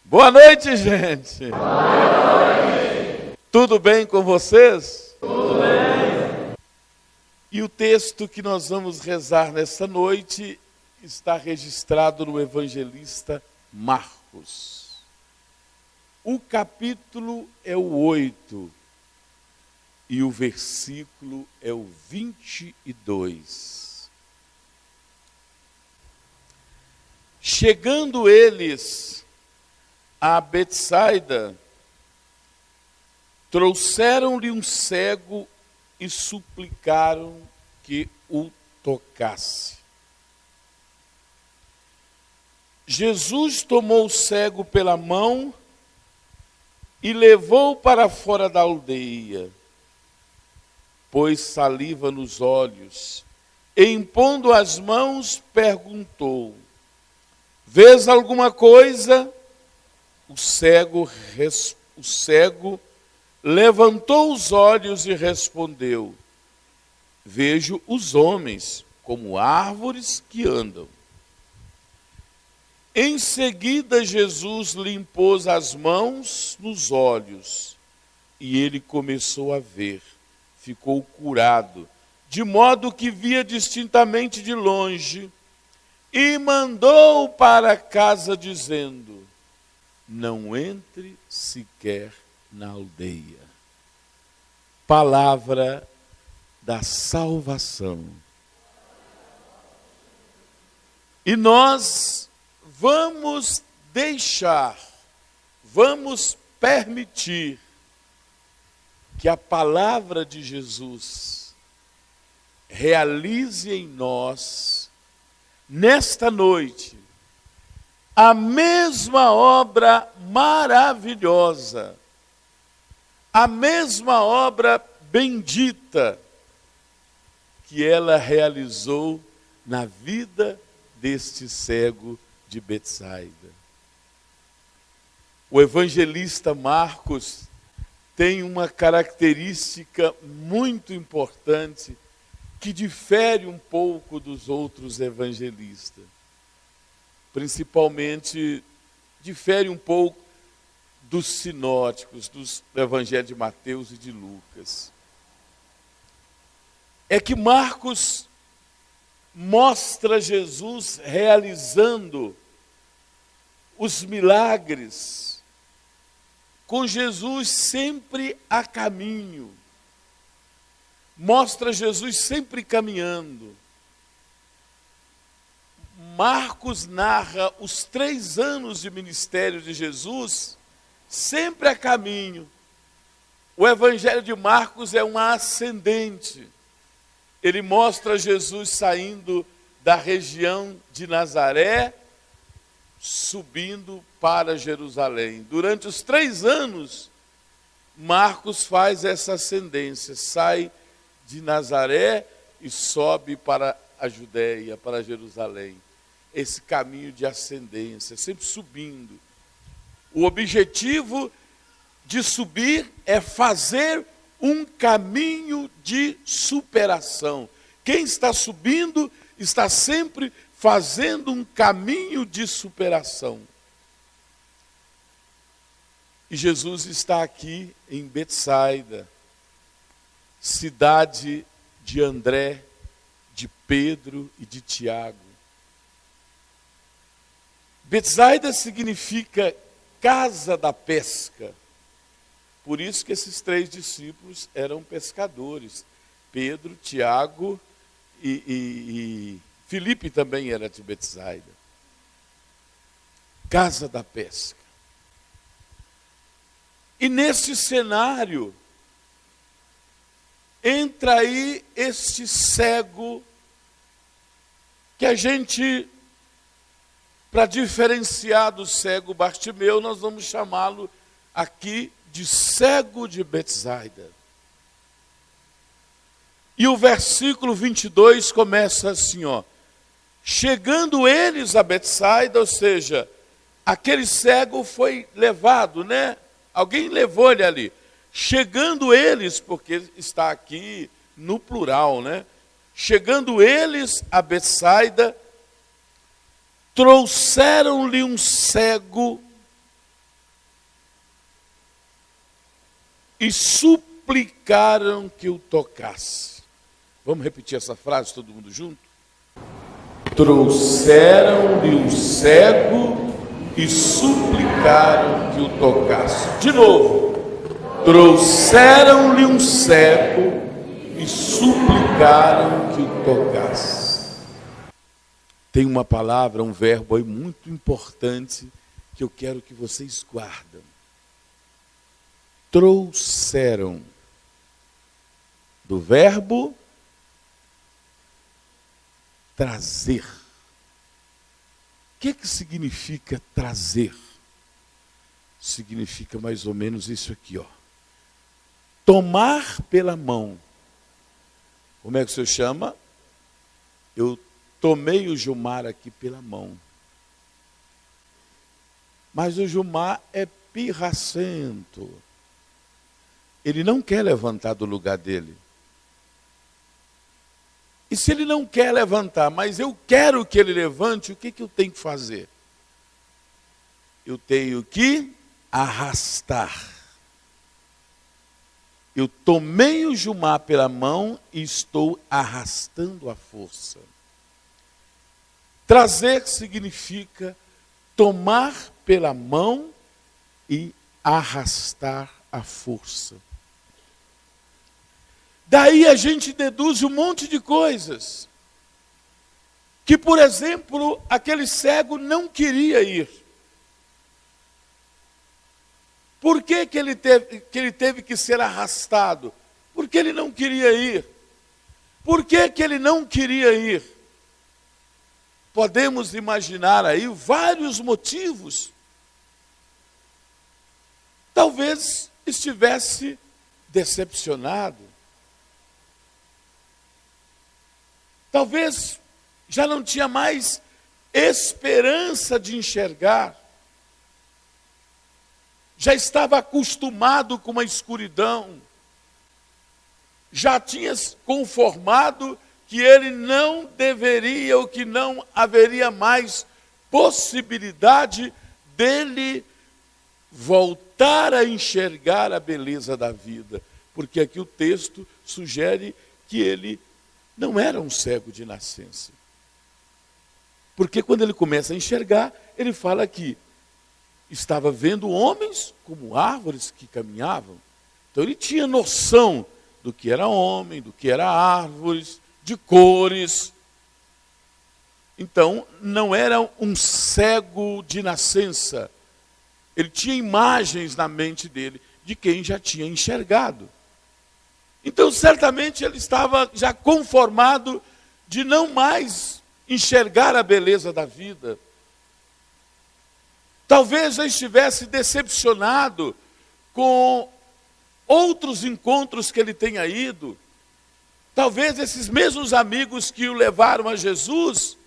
Boa noite, gente. Boa noite. Tudo bem com vocês? Tudo bem. E o texto que nós vamos rezar nesta noite está registrado no evangelista Marcos. O capítulo é o 8 e o versículo é o 22. Chegando eles a Betsaida, trouxeram-lhe um cego e suplicaram que o tocasse. Jesus tomou o cego pela mão e levou para fora da aldeia. Pôs saliva nos olhos e, impondo as mãos, perguntou: vês alguma coisa? O cego levantou os olhos e respondeu: vejo os homens como árvores que andam. Em seguida, Jesus lhe impôs as mãos nos olhos e ele começou a ver. Ficou curado, de modo que via distintamente de longe, e mandou para casa dizendo: não entre sequer na aldeia. Palavra da salvação. E nós vamos permitir que a palavra de Jesus realize em nós, nesta noite, a mesma obra maravilhosa, a mesma obra bendita que ela realizou na vida deste cego de Betsaida. O evangelista Marcos tem uma característica muito importante que difere um pouco dos outros evangelistas. Principalmente, difere um pouco dos sinóticos, dos evangelhos de Mateus e de Lucas. É que Marcos mostra Jesus realizando os milagres, com Jesus sempre a caminho. Mostra Jesus sempre caminhando. Marcos narra os 3 anos de ministério de Jesus sempre a caminho. O evangelho de Marcos é uma ascendente. Ele mostra Jesus saindo da região de Nazaré, subindo para Jerusalém. Durante os 3 anos, Marcos faz essa ascendência, sai de Nazaré e sobe para a Judéia, para Jerusalém. Esse caminho de ascendência, sempre subindo. O objetivo de subir é fazer um caminho de superação. Quem está subindo está sempre fazendo um caminho de superação. E Jesus está aqui em Betsaida, cidade de André, de Pedro e de Tiago. Betsaida significa casa da pesca. Por isso que esses 3 discípulos eram pescadores. Pedro, Tiago e Filipe também era de Betsaida. Casa da pesca. E neste cenário, entra aí este cego, que a gente, para diferenciar do cego Bartimeu, nós vamos chamá-lo aqui de cego de Betsaida. E o versículo 22 começa assim, ó: chegando eles a Betsaida, ou seja, aquele cego foi levado, né? Alguém levou ele ali. Chegando eles, porque está aqui no plural, né? Chegando eles a Betsaida, trouxeram-lhe um cego e suplicaram que o tocasse. Vamos repetir essa frase, todo mundo junto? Trouxeram-lhe um cego e suplicaram que o tocasse. De novo. Trouxeram-lhe um cego e suplicaram que o tocasse. Tem uma palavra, um verbo aí muito importante que eu quero que vocês guardem. Trouxeram. Do verbo trazer. O que significa trazer? Significa mais ou menos isso aqui, ó. Tomar pela mão. Como é que o senhor chama? Eu tomei o Gilmar aqui pela mão. Mas o Gilmar é pirracento. Ele não quer levantar do lugar dele. E se ele não quer levantar, mas eu quero que ele levante, o que eu tenho que fazer? Eu tenho que arrastar. Eu tomei o Gilmar pela mão e estou arrastando a força. Trazer significa tomar pela mão e arrastar a força. Daí a gente deduz um monte de coisas. Que, por exemplo, aquele cego não queria ir. Por que ele teve que ser arrastado? Porque ele não queria ir. Por que ele não queria ir? Podemos imaginar aí vários motivos. Talvez estivesse decepcionado. Talvez já não tinha mais esperança de enxergar. Já estava acostumado com a escuridão. Já tinha conformado que ele não deveria, ou que não haveria mais possibilidade dele voltar a enxergar a beleza da vida. Porque aqui o texto sugere que ele não era um cego de nascença. Porque quando ele começa a enxergar, ele fala que estava vendo homens como árvores que caminhavam. Então ele tinha noção do que era homem, do que era árvores, de cores. Então não era um cego de nascença. Ele tinha imagens na mente dele de quem já tinha enxergado. Então certamente ele estava já conformado de não mais enxergar a beleza da vida. Talvez já estivesse decepcionado com outros encontros que ele tenha ido. Talvez esses mesmos amigos que o levaram a Jesus,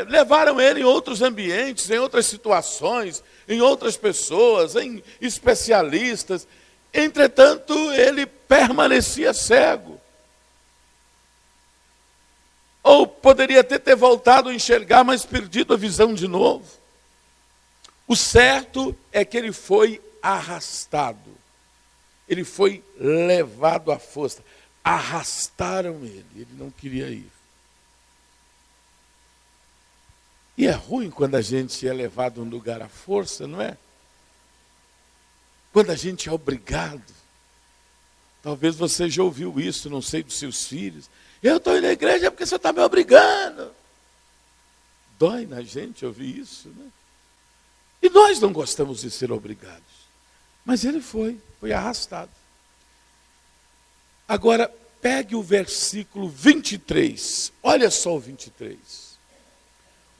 levaram ele em outros ambientes, em outras situações, em outras pessoas, em especialistas. Entretanto, ele permanecia cego. Ou poderia até ter voltado a enxergar, mas perdido a visão de novo. O certo é que ele foi arrastado. Ele foi levado à força. Arrastaram ele. Ele não queria ir. E é ruim quando a gente é levado a um lugar à força, não é? Quando a gente é obrigado. Talvez você já ouviu isso, não sei, dos seus filhos. Eu estou indo na igreja porque você está me obrigando. Dói na gente ouvir isso, né? E nós não gostamos de ser obrigados. Mas ele foi arrastado. Agora, pegue o versículo 23. Olha só o 23.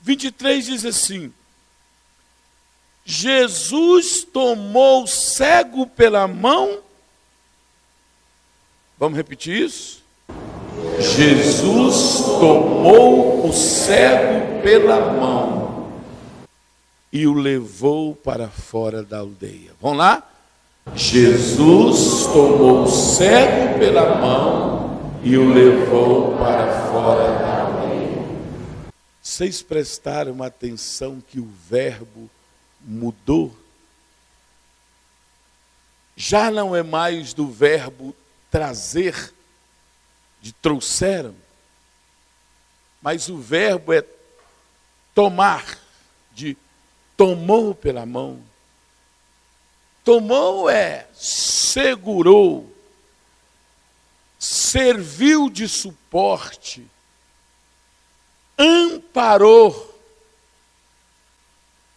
23 diz assim: Jesus tomou o cego pela mão. Vamos repetir isso? Jesus tomou o cego pela mão e o levou para fora da aldeia. Vamos lá? Jesus tomou o cego pela mão e o levou para fora da aldeia. Vocês prestaram atenção que o verbo mudou? já não é mais do verbo trazer, de trouxeram, mas o verbo é tomar, de tomou pela mão. Tomou é segurou, serviu de suporte, amparou.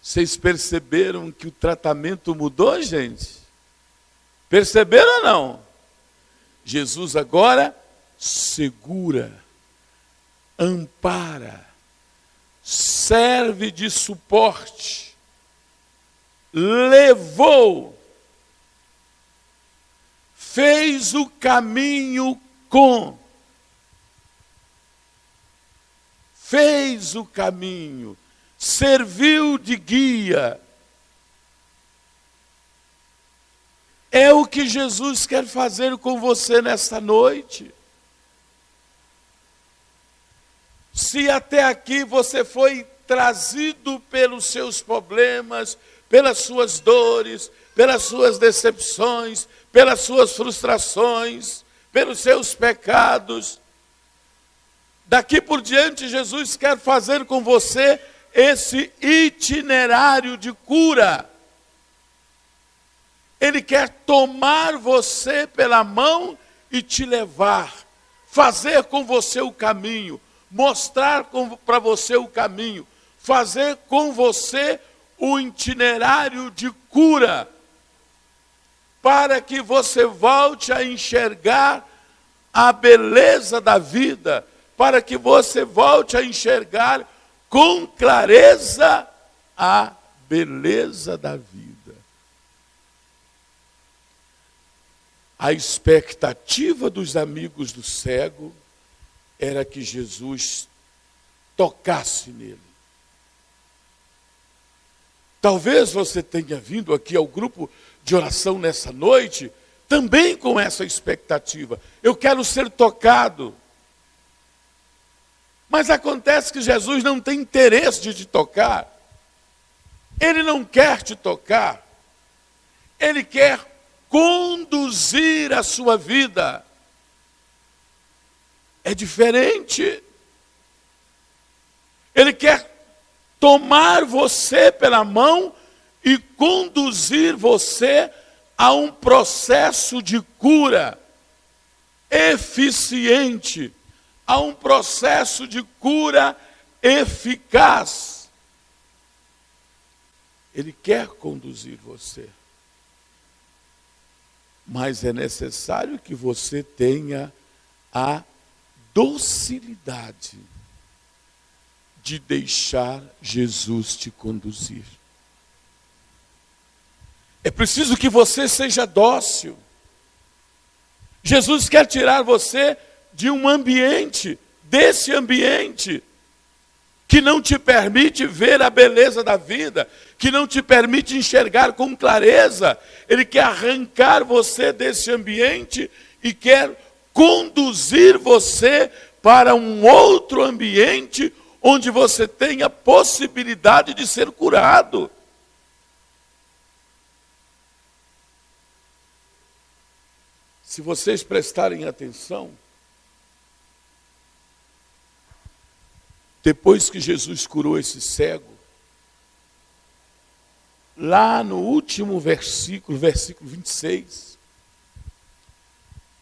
Vocês perceberam que o tratamento mudou, gente? Perceberam ou não? Jesus agora segura, ampara, serve de suporte, levou, fez o caminho com, fez o caminho, serviu de guia. É o que Jesus quer fazer com você nesta noite. Se até aqui você foi trazido pelos seus problemas, pelas suas dores, pelas suas decepções, pelas suas frustrações, pelos seus pecados, daqui por diante Jesus quer fazer com você esse itinerário de cura. Ele quer tomar você pela mão e te levar, fazer com você o caminho, mostrar para você o caminho, fazer com você o itinerário de cura, para que você volte a enxergar a beleza da vida, para que você volte a enxergar com clareza a beleza da vida. A expectativa dos amigos do cego era que Jesus tocasse nele. Talvez você tenha vindo aqui ao grupo de oração nessa noite, também com essa expectativa. Eu quero ser tocado. Mas acontece que Jesus não tem interesse de te tocar. Ele não quer te tocar. Ele quer conduzir a sua vida. É diferente. Ele quer tomar você pela mão e conduzir você a um processo de cura eficiente, a um processo de cura eficaz. Ele quer conduzir você. Mas é necessário que você tenha a docilidade de deixar Jesus te conduzir. É preciso que você seja dócil. Jesus quer tirar você de um ambiente, desse ambiente, que não te permite ver a beleza da vida, que não te permite enxergar com clareza. Ele quer arrancar você desse ambiente e quer conduzir você para um outro ambiente onde você tem a possibilidade de ser curado. Se vocês prestarem atenção, depois que Jesus curou esse cego, lá no último versículo, versículo 26,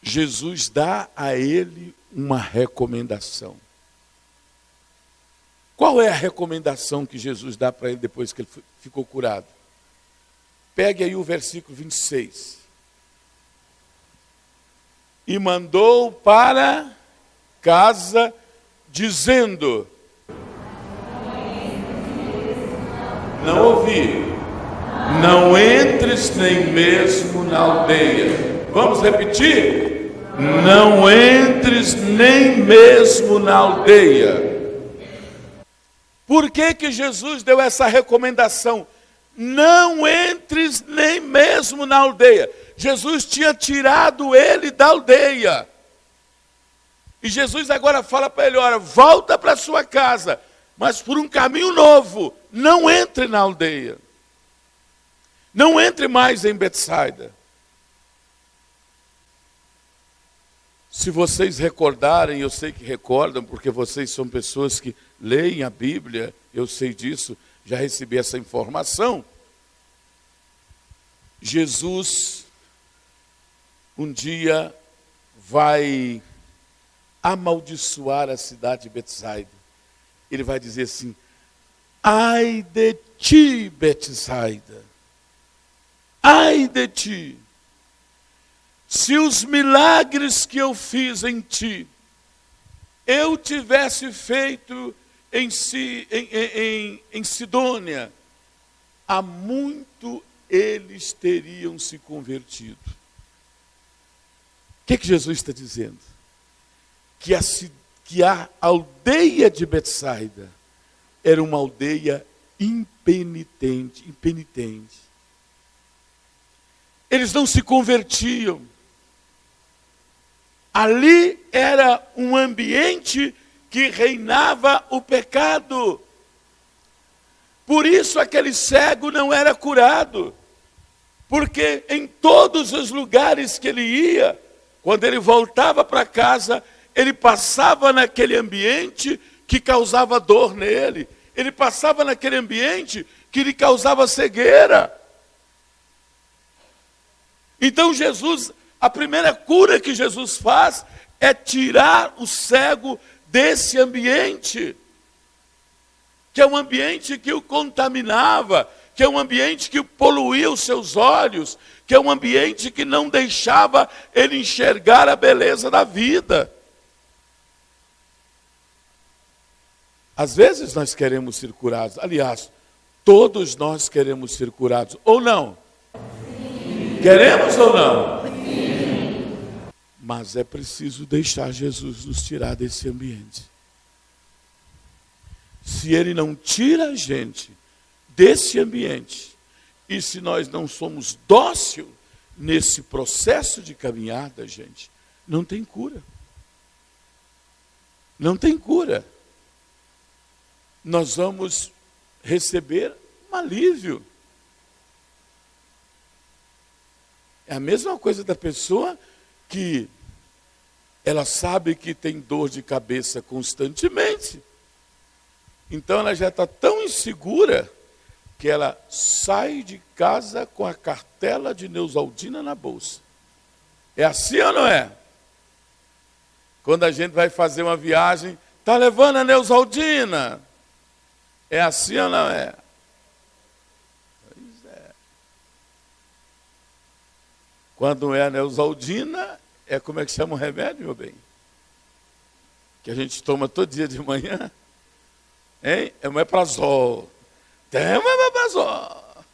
Jesus dá a ele uma recomendação. Qual é a recomendação que Jesus dá para ele depois que ele ficou curado? Pegue aí o versículo 26. E mandou para casa, dizendo... Não ouvi. Não entres nem mesmo na aldeia. Vamos repetir? Não entres nem mesmo na aldeia. Por que que Jesus deu essa recomendação? Não entres nem mesmo na aldeia. Jesus tinha tirado ele da aldeia. E Jesus agora fala para ele, olha, volta para sua casa, mas por um caminho novo. Não entre na aldeia. Não entre mais em Betsaida. Se vocês recordarem, eu sei que recordam, porque vocês são pessoas que leem a Bíblia, eu sei disso, já recebi essa informação. Jesus, um dia, vai amaldiçoar a cidade de Betsaida. Ele vai dizer assim: ai de ti, Betsaida, ai de ti, se os milagres que eu fiz em ti, eu tivesse feito em Sidônia, há muito eles teriam se convertido. O que Jesus está dizendo? Que a aldeia de Betsaida era uma aldeia impenitente. Eles não se convertiam. Ali era um ambiente que reinava o pecado. Por isso aquele cego não era curado. Porque em todos os lugares que ele ia, quando ele voltava para casa, ele passava naquele ambiente que causava dor nele. Ele passava naquele ambiente que lhe causava cegueira. Então Jesus, a primeira cura que Jesus faz é tirar o cego desse ambiente, que é um ambiente que o contaminava, que é um ambiente que poluía os seus olhos, que é um ambiente que não deixava ele enxergar a beleza da vida. Às vezes nós queremos ser curados. Aliás, todos nós queremos ser curados. Ou não? Sim. Queremos ou não? Sim. Mas é preciso deixar Jesus nos tirar desse ambiente. Se Ele não tira a gente desse ambiente, e se nós não somos dóceis nesse processo de caminhada, gente, não tem cura. Não tem cura. Nós vamos receber um alívio. É a mesma coisa da pessoa que ela sabe que tem dor de cabeça constantemente. Então ela já está tão insegura que ela sai de casa com a cartela de Neosaldina na bolsa. É assim ou não é? Quando a gente vai fazer uma viagem, está levando a Neosaldina? É assim ou não é? Pois é. Quando é a Neosaldina, é como é que chama o remédio, meu bem? Que a gente toma todo dia de manhã. Hein? É o Omeprazol. Tem o Omeprazol.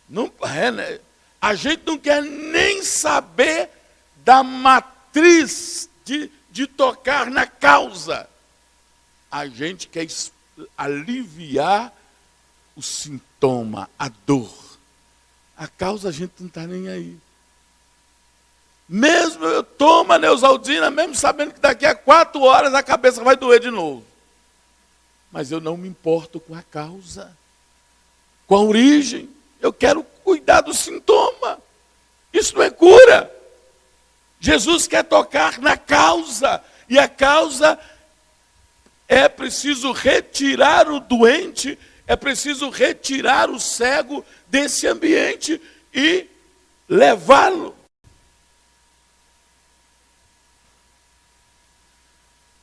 Não, né? A gente não quer nem saber da matriz de tocar na causa. A gente quer aliviar o sintoma, a dor. A causa a gente não está nem aí. Mesmo eu tomo a Neosaldina, mesmo sabendo que daqui a 4 horas a cabeça vai doer de novo. Mas eu não me importo com a causa, com a origem. Eu quero cuidar do sintoma. Isso não é cura. Jesus quer tocar na causa. E a causa é preciso retirar o doente, é preciso retirar o cego desse ambiente e levá-lo.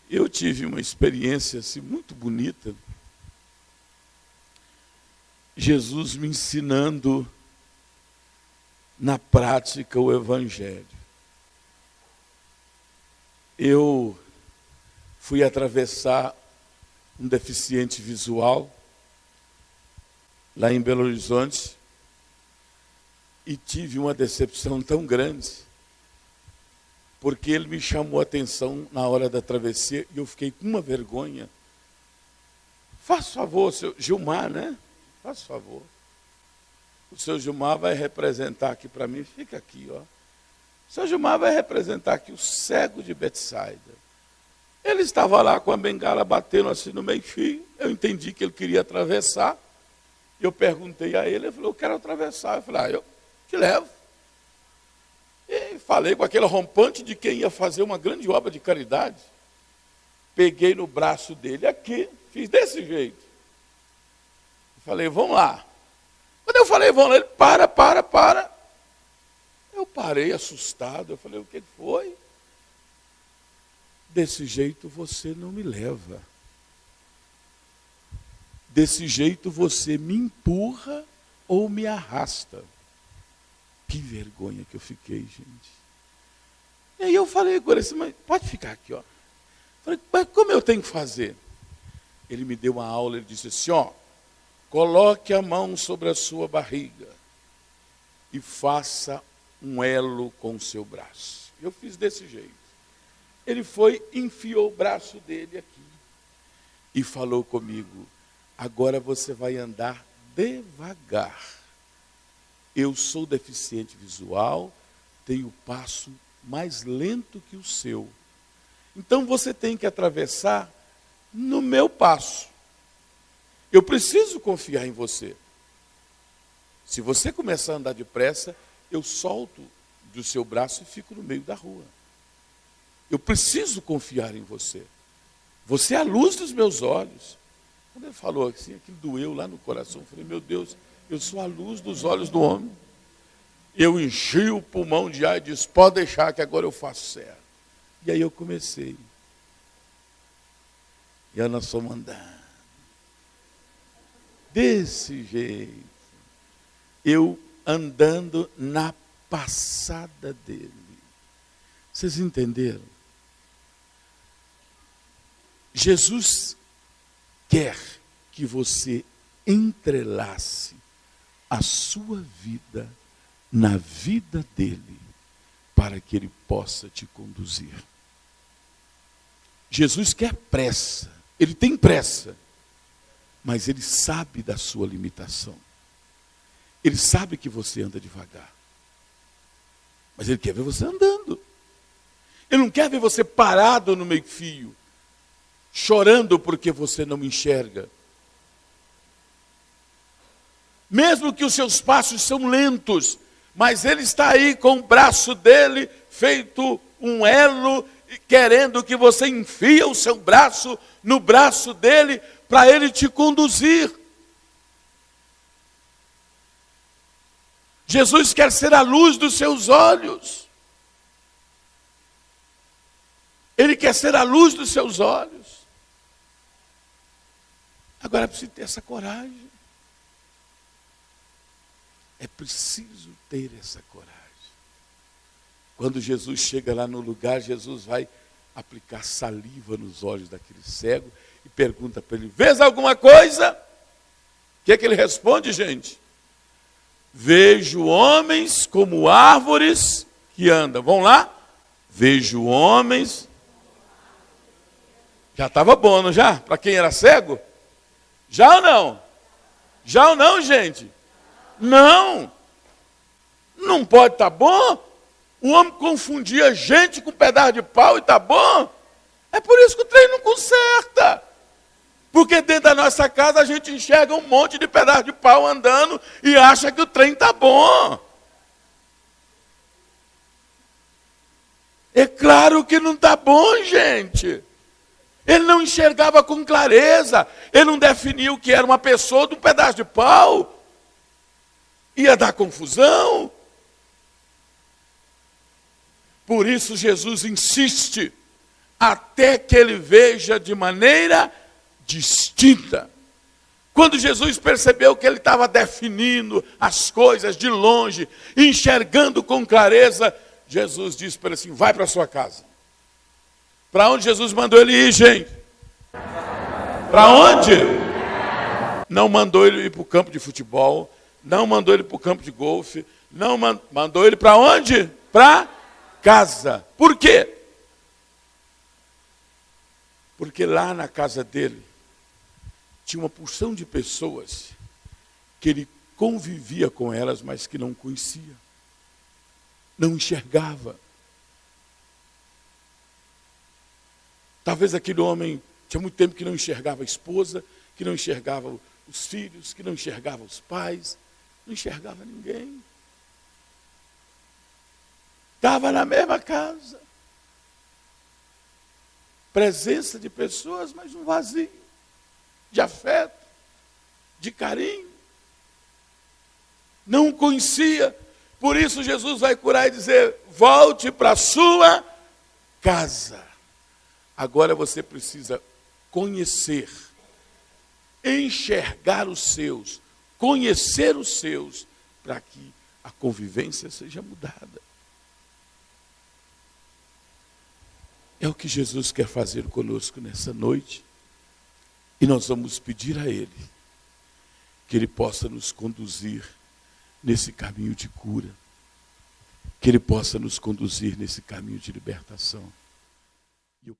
Eu tive uma experiência assim, muito bonita. Jesus me ensinando na prática o Evangelho. Eu fui atravessar um deficiente visual lá em Belo Horizonte e tive uma decepção tão grande, porque ele me chamou a atenção na hora da travessia e eu fiquei com uma vergonha. Faz favor, seu Gilmar, né? Faz favor. O seu Gilmar vai representar aqui para mim, fica aqui, ó. O seu Gilmar vai representar aqui o cego de Betsaida. Ele estava lá com a bengala batendo assim no meio-fio. Eu entendi que ele queria atravessar. Eu perguntei a ele, ele falou, eu quero atravessar. Eu falei, eu te levo. E falei com aquele rompante de quem ia fazer uma grande obra de caridade. Peguei no braço dele aqui, fiz desse jeito. Falei, vamos lá. Quando eu falei, vamos lá, ele, para. Eu parei assustado, eu falei, o que foi? Desse jeito você não me leva. Desse jeito você me empurra ou me arrasta. Que vergonha que eu fiquei, gente. E aí eu falei com ele assim, mas pode ficar aqui, ó. Falei, mas como eu tenho que fazer? Ele me deu uma aula, ele disse assim, ó, coloque a mão sobre a sua barriga e faça um elo com o seu braço. Eu fiz desse jeito. Ele foi, enfiou o braço dele aqui e falou comigo, agora você vai andar devagar. Eu sou deficiente visual, tenho passo mais lento que o seu. Então você tem que atravessar no meu passo. Eu preciso confiar em você. Se você começar a andar depressa, eu solto do seu braço e fico no meio da rua. Eu preciso confiar em você. Você é a luz dos meus olhos. Quando ele falou assim, aquilo doeu lá no coração. Eu falei, meu Deus, eu sou a luz dos olhos do homem. Eu enchi o pulmão de ar e disse, pode deixar que agora eu faço certo. E aí eu comecei. E aí nós fomos andando. Desse jeito. Eu andando na passada dele. Vocês entenderam? Jesus quer que você entrelace a sua vida na vida dele, para que ele possa te conduzir. Jesus quer pressa, ele tem pressa, mas ele sabe da sua limitação. Ele sabe que você anda devagar, mas ele quer ver você andando. Ele não quer ver você parado no meio-fio, chorando porque você não enxerga. Mesmo que os seus passos são lentos, mas ele está aí com o braço dele feito um elo, querendo que você enfie o seu braço no braço dele para ele te conduzir. Jesus quer ser a luz dos seus olhos. Ele quer ser a luz dos seus olhos. Agora é preciso ter essa coragem. É preciso ter essa coragem. Quando Jesus chega lá no lugar, Jesus vai aplicar saliva nos olhos daquele cego e pergunta para ele, vês alguma coisa? O que é que ele responde, gente? Vejo homens como árvores que andam. Vão lá? Vejo homens. Já estava bom, não já? Para quem era cego? Já ou não? Já ou não, gente? Não. Não pode estar bom. O homem confundia gente com pedaço de pau e está bom. É por isso que o trem não conserta. Porque dentro da nossa casa a gente enxerga um monte de pedaço de pau andando e acha que o trem está bom. É claro que não está bom, gente. Ele não enxergava com clareza. Ele não definiu o que era uma pessoa de um pedaço de pau. Ia dar confusão. Por isso Jesus insiste até que ele veja de maneira distinta. Quando Jesus percebeu que ele estava definindo as coisas de longe, enxergando com clareza, Jesus disse para ele assim, vai para sua casa. Para onde Jesus mandou ele ir, gente? Para onde? Não mandou ele ir para o campo de futebol, não mandou ele para o campo de golfe, não mandou ele para onde? Para casa. Por quê? Porque lá na casa dele tinha uma porção de pessoas que ele convivia com elas, mas que não conhecia, não enxergava. Talvez aquele homem tinha muito tempo que não enxergava a esposa, que não enxergava os filhos, que não enxergava os pais, não enxergava ninguém. Estava na mesma casa. Presença de pessoas, mas um vazio de afeto, de carinho. Não conhecia. Por isso Jesus vai curar e dizer: volte para a sua casa. Agora você precisa conhecer, enxergar os seus, conhecer os seus, para que a convivência seja mudada. É o que Jesus quer fazer conosco nessa noite. E nós vamos pedir a Ele que Ele possa nos conduzir nesse caminho de cura, que Ele possa nos conduzir nesse caminho de libertação. E o